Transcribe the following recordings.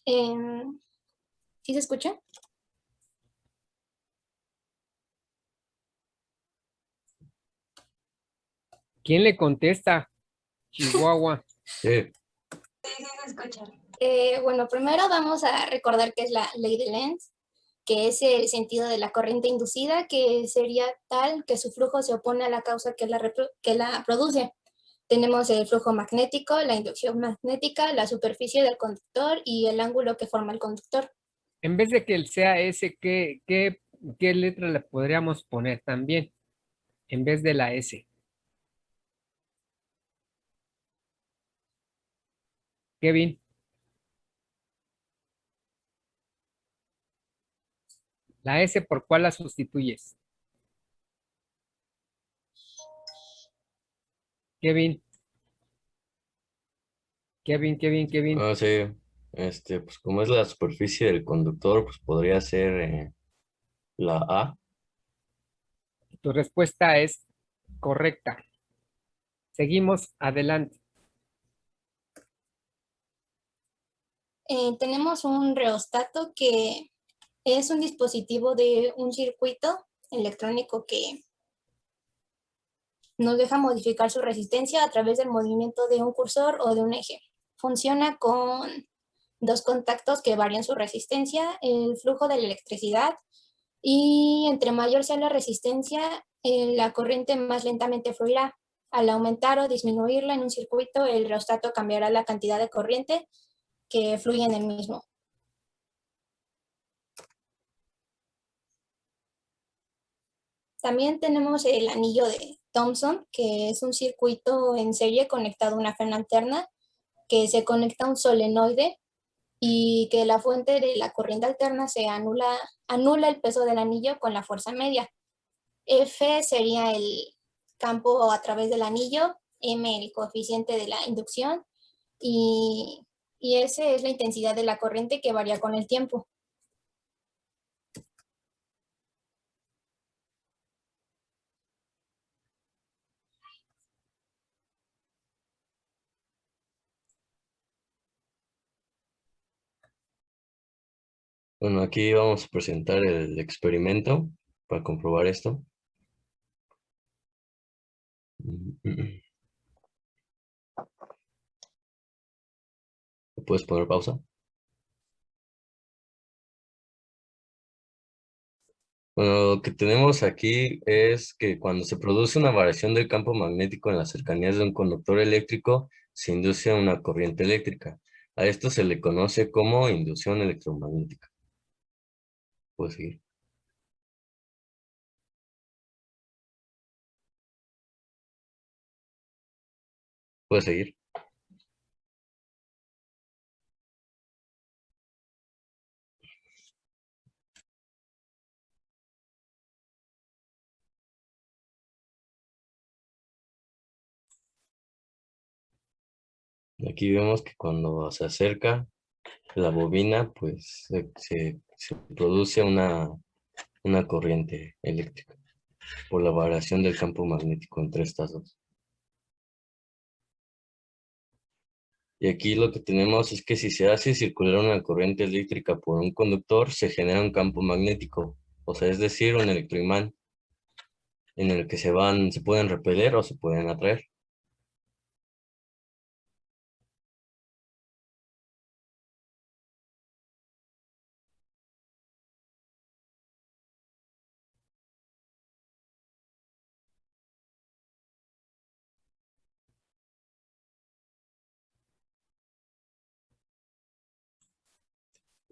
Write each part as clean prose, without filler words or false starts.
Em, ¿Sí se escucha? ¿Quién le contesta? Chihuahua. Sí, Sí se escucha. Bueno, primero vamos a recordar qué es la ley de Lenz, que es el sentido de la corriente inducida, que sería tal que su flujo se opone a la causa que la produce. Tenemos el flujo magnético, la inducción magnética, la superficie del conductor y el ángulo que forma el conductor. En vez de que el sea S, ¿qué letra le podríamos poner también? En vez de la S. Kevin, la S, ¿por cuál la sustituyes? Kevin, Kevin. sí. Pues como es la superficie del conductor, pues podría ser la A. Tu respuesta es correcta. Seguimos adelante. Tenemos un reostato que es un dispositivo de un circuito electrónico que nos deja modificar su resistencia a través del movimiento de un cursor o de un eje. Funciona con dos contactos que varían su resistencia, el flujo de la electricidad, y entre mayor sea la resistencia, la corriente más lentamente fluirá. Al aumentar o disminuirla en un circuito, el reostato cambiará la cantidad de corriente que fluye en el mismo. También tenemos el anillo de Thomson, que es un circuito en serie conectado a una fena alterna que se conecta a un solenoide y que la fuente de la corriente alterna anula el peso del anillo con la fuerza media. F sería el campo a través del anillo, M el coeficiente de la inducción y S es la intensidad de la corriente que varía con el tiempo. Bueno, aquí vamos a presentar el experimento para comprobar esto. ¿Puedes poner pausa? Bueno, lo que tenemos aquí es que cuando se produce una variación del campo magnético en las cercanías de un conductor eléctrico, se induce una corriente eléctrica. A esto se le conoce como inducción electromagnética. ¿Puedes seguir? ¿Puedes seguir? Aquí vemos que cuando se acerca la bobina, pues se produce una corriente eléctrica por la variación del campo magnético entre estas dos. Y aquí lo que tenemos es que si se hace circular una corriente eléctrica por un conductor, se genera un campo magnético, o sea, es decir, un electroimán en el que se pueden repeler o se pueden atraer.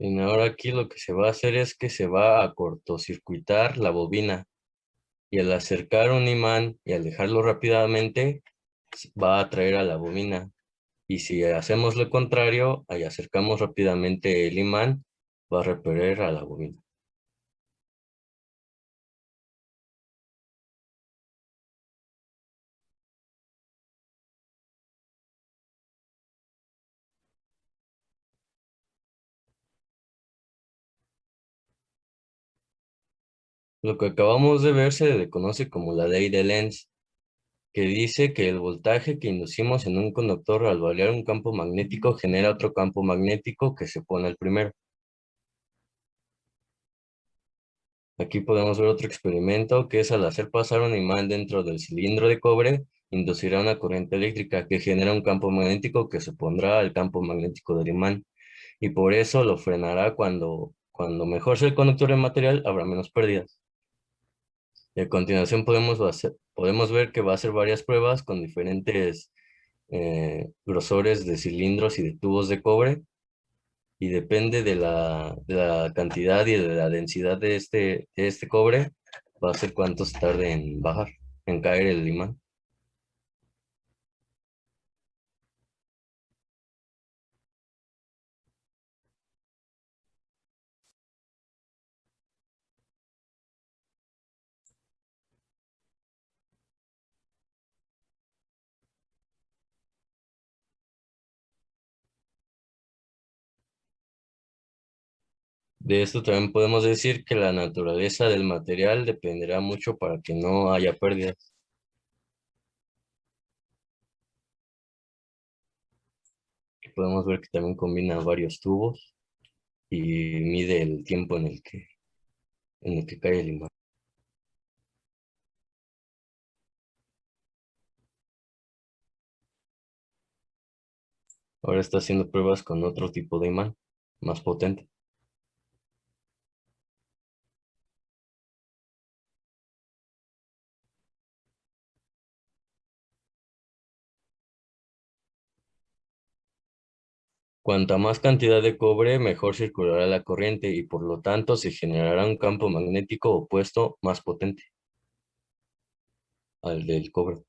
Y ahora aquí lo que se va a hacer es que se va a cortocircuitar la bobina y al acercar un imán y al dejarlo rápidamente, va a atraer a la bobina. Y si hacemos lo contrario, y acercamos rápidamente el imán, va a repeler a la bobina. Lo que acabamos de ver se le conoce como la ley de Lenz. que dice que el voltaje que inducimos en un conductor al variar un campo magnético genera otro campo magnético que se opone al primero. Aquí podemos ver otro experimento que es al hacer pasar un imán dentro del cilindro de cobre, inducirá una corriente eléctrica que genera un campo magnético que se opondrá al campo magnético del imán y por eso lo frenará cuando mejor sea el conductor de material habrá menos pérdidas. Y a continuación podemos ver que va a hacer varias pruebas con diferentes grosores de cilindros y de tubos de cobre y depende de la cantidad y de la densidad de este cobre, va a ser cuánto se tarde en bajar, en caer el imán. De esto también podemos decir que la naturaleza del material dependerá mucho para que no haya pérdidas. Aquí podemos ver que también combina varios tubos y mide el tiempo en el que cae el imán. Ahora está haciendo pruebas con otro tipo de imán, más potente. Cuanta más cantidad de cobre, mejor circulará la corriente y por lo tanto se generará un campo magnético opuesto más potente al del cobre.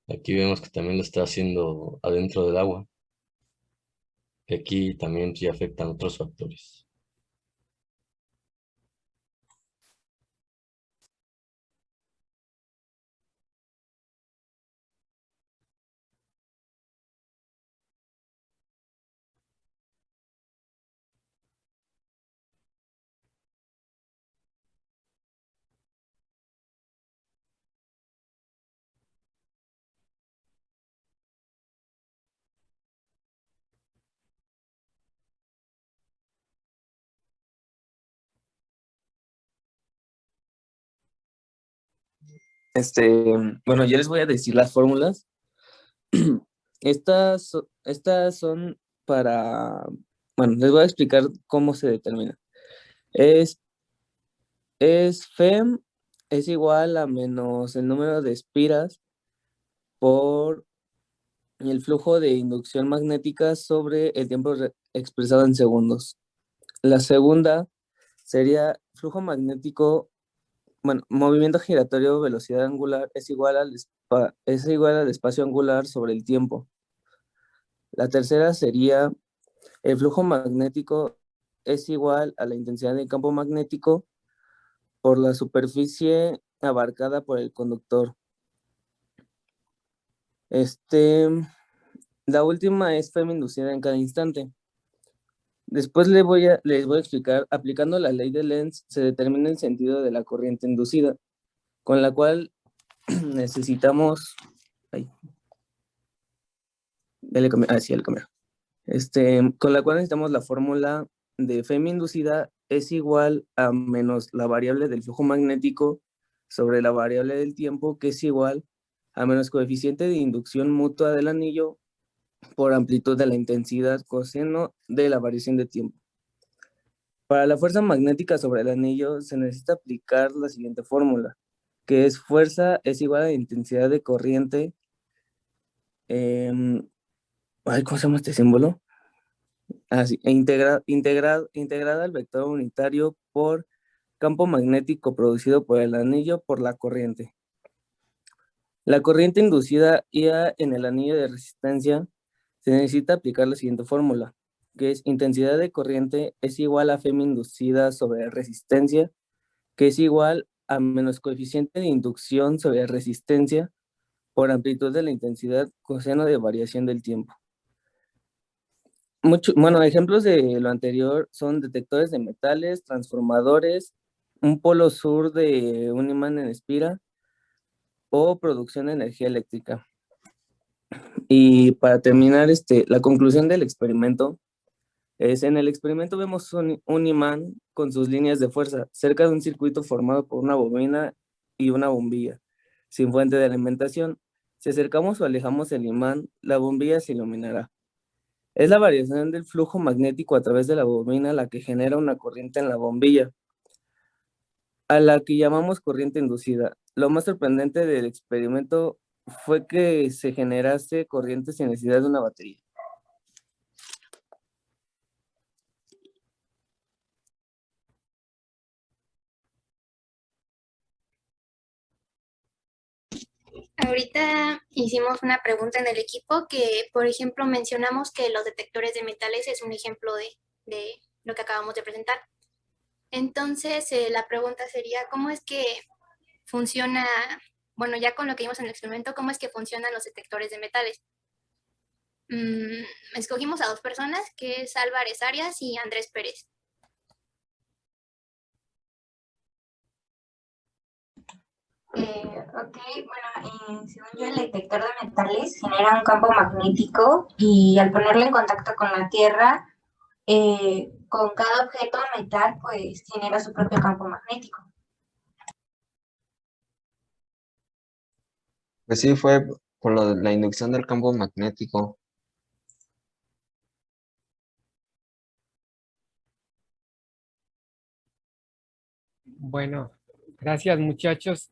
Aquí vemos que también lo está haciendo adentro del agua, que aquí también sí afectan otros factores. Bueno, yo les voy a decir las fórmulas. Estas son para, bueno, les voy a explicar cómo se determina. Es FEM es igual a menos el número de espiras por el flujo de inducción magnética sobre el tiempo expresado en segundos. La segunda sería flujo magnético, bueno, movimiento giratorio, velocidad angular es igual al espacio angular sobre el tiempo. La tercera sería el flujo magnético es igual a la intensidad del campo magnético por la superficie abarcada por el conductor. La última es FEM inducida en cada instante. Después les voy a explicar, aplicando la ley de Lenz, se determina el sentido de la corriente inducida, con la cual necesitamos... con la cual necesitamos la fórmula de FEM inducida es igual a menos la variable del flujo magnético sobre la variable del tiempo, que es igual a menos coeficiente de inducción mutua del anillo por amplitud de la intensidad coseno de la variación de tiempo. Para la fuerza magnética sobre el anillo se necesita aplicar la siguiente fórmula, que es fuerza es igual a la intensidad de corriente. ¿Cómo se llama este símbolo? Así, integrada al vector unitario por campo magnético producido por el anillo por la corriente. La corriente inducida IA en el anillo de resistencia se necesita aplicar la siguiente fórmula, que es intensidad de corriente es igual a FEM inducida sobre resistencia, que es igual a menos coeficiente de inducción sobre resistencia por amplitud de la intensidad coseno de variación del tiempo. Bueno, ejemplos de lo anterior son detectores de metales, transformadores, un polo sur de un imán en espira o producción de energía eléctrica. Y para terminar, la conclusión del experimento es: en el experimento vemos un imán con sus líneas de fuerza cerca de un circuito formado por una bobina y una bombilla, sin fuente de alimentación. Si acercamos o alejamos el imán, la bombilla se iluminará. Es la variación del flujo magnético a través de la bobina la que genera una corriente en la bombilla, a la que llamamos corriente inducida. Lo más sorprendente del experimento fue que se generase corriente sin necesidad de una batería. Ahorita hicimos una pregunta en el equipo que, por ejemplo, mencionamos que los detectores de metales es un ejemplo de lo que acabamos de presentar. Entonces, la pregunta sería, ¿cómo es que funciona, bueno, ya con lo que vimos en el experimento, cómo es que funcionan los detectores de metales? Escogimos a 2 personas, que es Álvarez Arias y Andrés Pérez. Ok, bueno, según yo, el detector de metales genera un campo magnético y al ponerlo en contacto con la Tierra, con cada objeto metal, pues genera su propio campo magnético. Pues sí, fue por la inducción del campo magnético. Bueno, gracias muchachos.